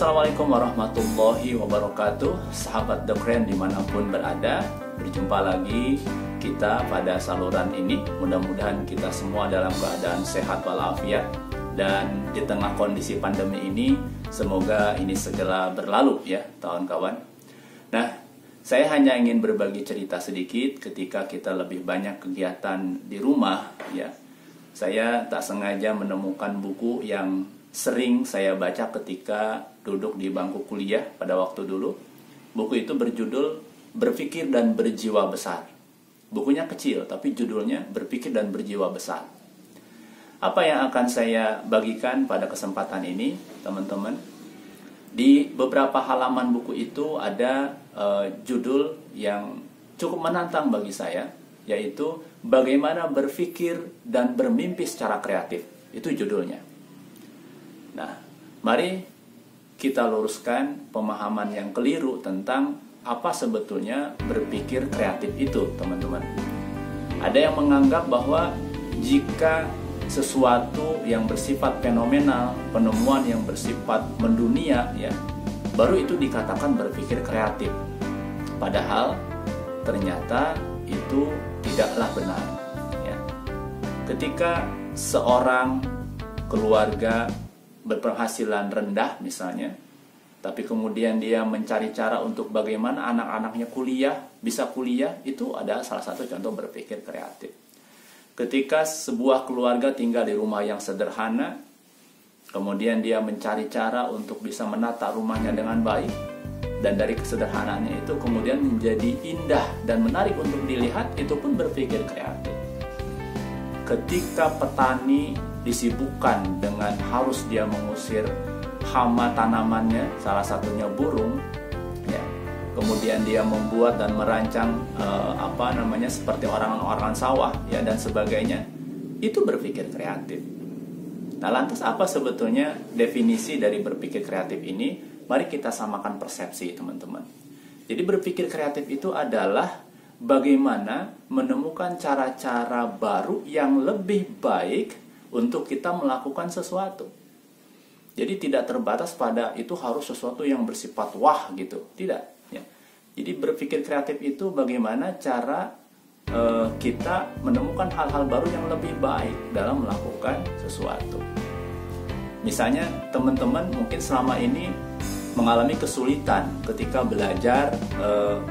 Assalamualaikum warahmatullahi wabarakatuh. Sahabat The Keren dimanapun berada, berjumpa lagi kita pada saluran ini. Mudah-mudahan kita semua dalam keadaan sehat walafiat. Dan di tengah kondisi pandemi ini, semoga ini segera berlalu ya kawan-kawan. Nah, saya hanya ingin berbagi cerita sedikit ketika kita lebih banyak kegiatan di rumah ya. Saya tak sengaja menemukan buku yang sering saya baca ketika duduk di bangku kuliah pada waktu dulu. Buku itu berjudul Berpikir dan Berjiwa Besar. Bukunya kecil, tapi judulnya Berpikir dan Berjiwa Besar. Apa yang akan saya bagikan pada kesempatan ini, teman-teman? Di beberapa halaman buku itu ada judul yang cukup menantang bagi saya, yaitu Bagaimana Berpikir dan Bermimpi Secara Kreatif. Itu judulnya. Nah, mari kita luruskan pemahaman yang keliru tentang apa sebetulnya berpikir kreatif itu, teman-teman. Ada yang menganggap bahwa jika sesuatu yang bersifat fenomenal, penemuan yang bersifat mendunia, ya, baru itu dikatakan berpikir kreatif. Padahal ternyata itu tidaklah benar. Ya. Ketika seorang keluarga berpenghasilan rendah misalnya, tapi kemudian dia mencari cara untuk bagaimana anak-anaknya bisa kuliah, itu ada salah satu contoh berpikir kreatif. Ketika sebuah keluarga tinggal di rumah yang sederhana, kemudian dia mencari cara untuk bisa menata rumahnya dengan baik, dan dari kesederhanaannya itu kemudian menjadi indah dan menarik untuk dilihat, itu pun berpikir kreatif. Ketika petani disibukkan dengan harus dia mengusir hama tanamannya, salah satunya burung, ya. Kemudian dia membuat dan merancang seperti orang-orang sawah, ya, dan sebagainya. Itu berpikir kreatif. Nah, lantas apa sebetulnya definisi dari berpikir kreatif ini? Mari kita samakan persepsi, teman-teman. Jadi berpikir kreatif itu adalah bagaimana menemukan cara-cara baru yang lebih baik untuk kita melakukan sesuatu. Jadi tidak terbatas pada itu harus sesuatu yang bersifat wah gitu, tidak. Ya. Jadi berpikir kreatif itu bagaimana cara kita menemukan hal-hal baru yang lebih baik dalam melakukan sesuatu. Misalnya teman-teman mungkin selama ini mengalami kesulitan ketika belajar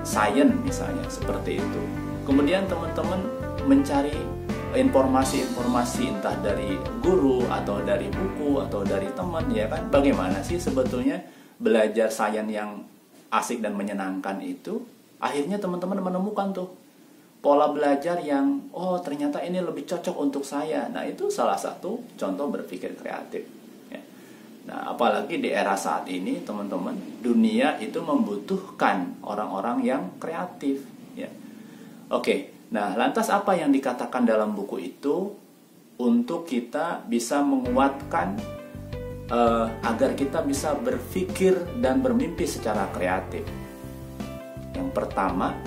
sains misalnya, seperti itu. Kemudian teman-teman mencari informasi-informasi entah dari guru atau dari buku atau dari teman, ya kan, bagaimana sih sebetulnya belajar sains yang asik dan menyenangkan itu. Akhirnya teman-teman menemukan tuh pola belajar yang ternyata ini lebih cocok untuk saya. Nah, itu salah satu contoh berpikir kreatif ya. Nah, apalagi di era saat ini, teman-teman, dunia itu membutuhkan orang-orang yang kreatif ya. Oke. Nah, lantas apa yang dikatakan dalam buku itu untuk kita bisa menguatkan agar kita bisa berpikir dan bermimpi secara kreatif? Yang pertama,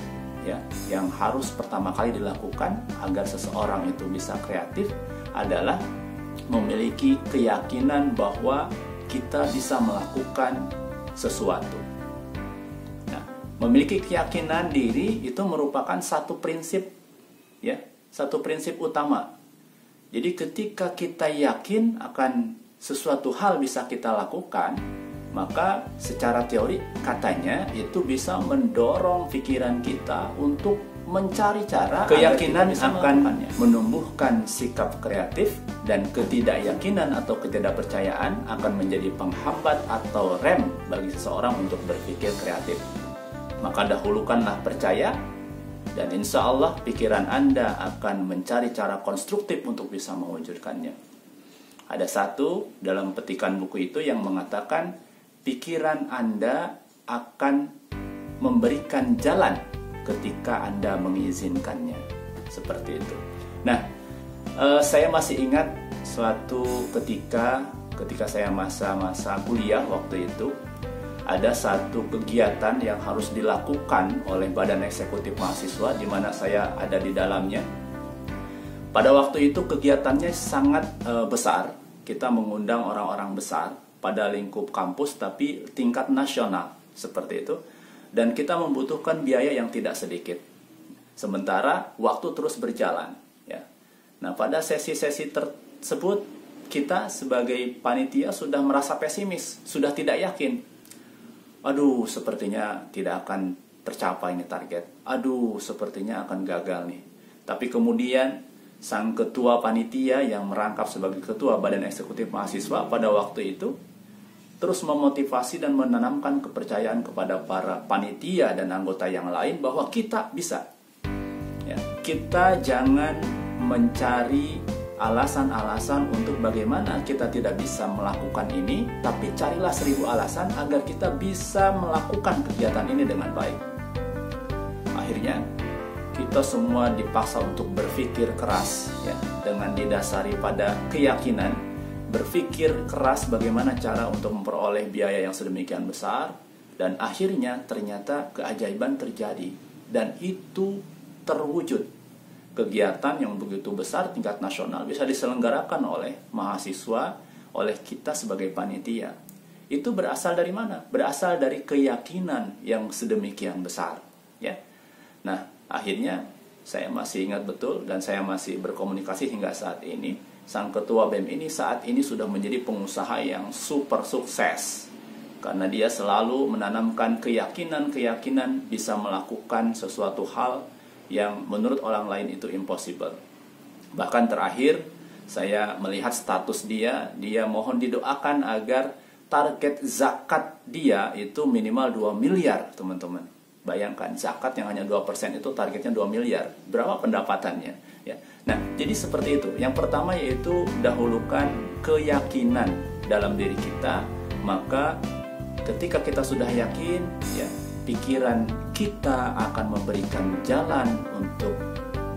ya, yang harus pertama kali dilakukan agar seseorang itu bisa kreatif adalah memiliki keyakinan bahwa kita bisa melakukan sesuatu. Memiliki keyakinan diri itu merupakan satu prinsip ya, satu prinsip utama. Jadi ketika kita yakin akan sesuatu hal bisa kita lakukan, maka secara teori katanya itu bisa mendorong pikiran kita untuk mencari cara. Keyakinan akan menumbuhkan sikap kreatif, dan ketidakyakinan atau ketidakpercayaan akan menjadi penghambat atau rem bagi seseorang untuk berpikir kreatif. Maka dahulukanlah percaya, dan insya Allah pikiran Anda akan mencari cara konstruktif untuk bisa mewujudkannya. Ada satu dalam petikan buku itu yang mengatakan pikiran Anda akan memberikan jalan ketika Anda mengizinkannya. Seperti itu. Nah, saya masih ingat suatu ketika saya masa-masa kuliah waktu itu, ada satu kegiatan yang harus dilakukan oleh Badan Eksekutif Mahasiswa, di mana saya ada di dalamnya. Pada waktu itu kegiatannya sangat besar. Kita mengundang orang-orang besar pada lingkup kampus, tapi tingkat nasional seperti itu. Dan kita membutuhkan biaya yang tidak sedikit. Sementara waktu terus berjalan. Ya. Nah, pada sesi-sesi tersebut kita sebagai panitia sudah merasa pesimis, sudah tidak yakin. Aduh, sepertinya tidak akan tercapai nih target. Aduh, sepertinya akan gagal nih. Tapi kemudian sang ketua panitia yang merangkap sebagai ketua Badan Eksekutif Mahasiswa pada waktu itu terus memotivasi dan menanamkan kepercayaan kepada para panitia dan anggota yang lain bahwa kita bisa. Ya, kita jangan mencari alasan-alasan untuk bagaimana kita tidak bisa melakukan ini, tapi carilah 1000 alasan agar kita bisa melakukan kegiatan ini dengan baik. Akhirnya kita semua dipaksa untuk berpikir keras, ya, dengan didasari pada keyakinan, berpikir keras bagaimana cara untuk memperoleh biaya yang sedemikian besar, dan akhirnya ternyata keajaiban terjadi dan itu terwujud. Kegiatan yang begitu besar tingkat nasional bisa diselenggarakan oleh mahasiswa, oleh kita sebagai panitia. Itu berasal dari mana? Berasal dari keyakinan yang sedemikian besar, ya. Nah, akhirnya saya masih ingat betul dan saya masih berkomunikasi hingga saat ini. Sang ketua BEM ini saat ini sudah menjadi pengusaha yang super sukses. Karena dia selalu menanamkan keyakinan bisa melakukan sesuatu hal yang menurut orang lain itu impossible. Bahkan terakhir saya melihat status dia mohon didoakan agar target zakat dia itu minimal 2 miliar, teman-teman. Bayangkan, zakat yang hanya 2% itu targetnya 2 miliar. Berapa pendapatannya? Ya. Nah, jadi seperti itu. Yang pertama yaitu dahulukan keyakinan dalam diri kita. Maka ketika kita sudah yakin, ya, pikiran kita akan memberikan jalan untuk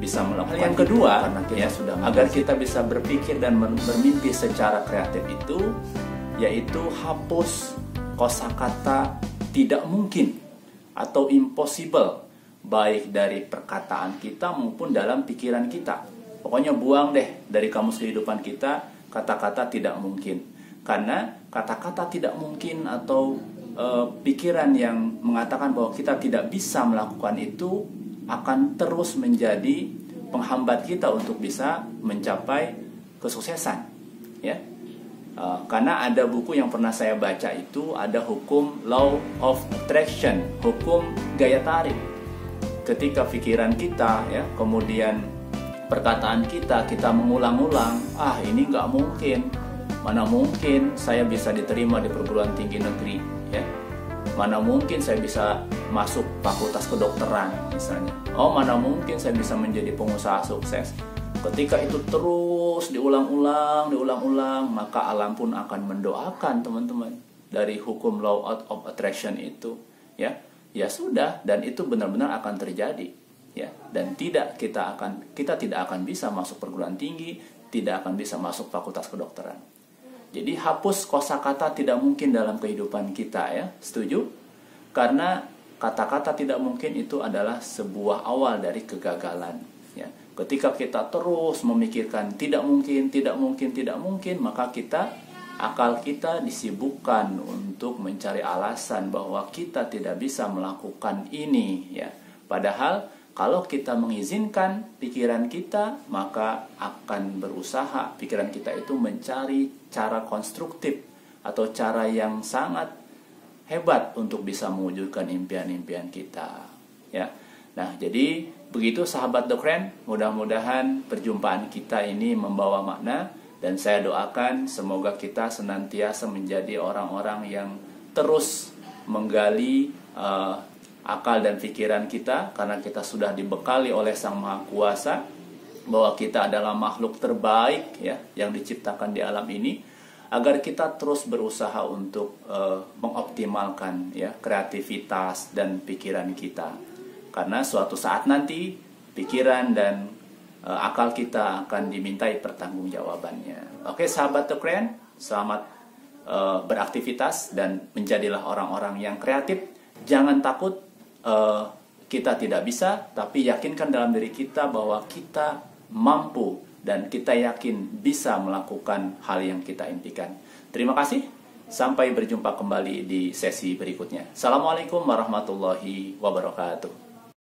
bisa melakukan. Yang kedua, karena kita sudah agar kita bisa berpikir dan bermimpi secara kreatif itu, yaitu hapus kosakata tidak mungkin atau impossible, baik dari perkataan kita maupun dalam pikiran kita. Pokoknya buang deh dari kamus kehidupan kita kata-kata tidak mungkin. Karena kata-kata tidak mungkin atau pikiran yang mengatakan bahwa kita tidak bisa melakukan itu akan terus menjadi penghambat kita untuk bisa mencapai kesuksesan, ya. Karena ada buku yang pernah saya baca itu, ada hukum law of attraction, hukum gaya tarik. Ketika pikiran kita, ya, kemudian perkataan kita mengulang-ulang, ini nggak mungkin, mana mungkin saya bisa diterima di perguruan tinggi negeri, ya, mana mungkin saya bisa masuk fakultas kedokteran misalnya, mana mungkin saya bisa menjadi pengusaha sukses. Ketika itu terus diulang-ulang, maka alam pun akan mendoakan, teman-teman, dari hukum law of attraction itu, ya. Ya sudah, dan itu benar-benar akan terjadi, ya. Dan kita tidak akan bisa masuk perguruan tinggi, tidak akan bisa masuk fakultas kedokteran. Jadi hapus kosakata tidak mungkin dalam kehidupan kita, ya. Setuju? Karena kata-kata tidak mungkin itu adalah sebuah awal dari kegagalan, ya. Ketika kita terus memikirkan tidak mungkin, maka akal kita disibukkan untuk mencari alasan bahwa kita tidak bisa melakukan ini, ya. Padahal kalau kita mengizinkan pikiran kita, maka akan berusaha pikiran kita itu mencari cara konstruktif atau cara yang sangat hebat untuk bisa mewujudkan impian-impian kita, ya. Nah, jadi begitu sahabat Dokren, mudah-mudahan perjumpaan kita ini membawa makna, dan saya doakan semoga kita senantiasa menjadi orang-orang yang terus menggali akal dan pikiran kita, karena kita sudah dibekali oleh Sang Maha Kuasa bahwa kita adalah makhluk terbaik, ya, yang diciptakan di alam ini, agar kita terus berusaha untuk mengoptimalkan, ya, kreativitas dan pikiran kita. Karena suatu saat nanti pikiran dan akal kita akan dimintai pertanggungjawabannya. Oke, sahabat Dokren, selamat beraktivitas dan menjadilah orang-orang yang kreatif. Jangan takut kita tidak bisa, tapi yakinkan dalam diri kita bahwa kita mampu dan kita yakin bisa melakukan hal yang kita impikan. Terima kasih. Sampai berjumpa kembali di sesi berikutnya. Assalamualaikum warahmatullahi wabarakatuh.